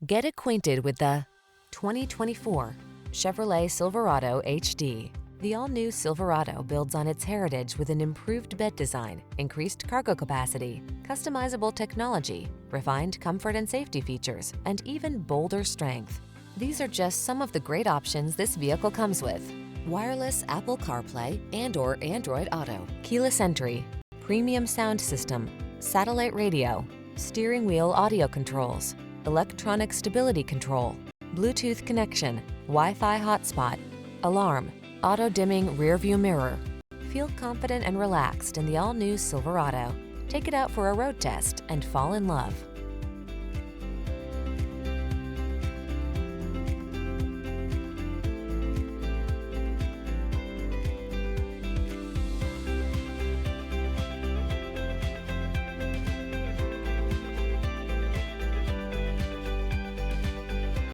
Get acquainted with the 2024 Chevrolet Silverado HD. The all-new Silverado builds on its heritage with an improved bed design, increased cargo capacity, customizable technology, refined comfort and safety features, and even bolder strength. These are just some of the great options this vehicle comes with: wireless Apple Carplay and/or Android Auto, keyless entry, premium sound system, satellite radio, steering wheel audio controls, electronic stability control, Bluetooth connection, Wi-Fi hotspot, alarm, auto-dimming rearview mirror. Feel confident and relaxed in the all-new Silverado. Take it out for a road test and fall in love.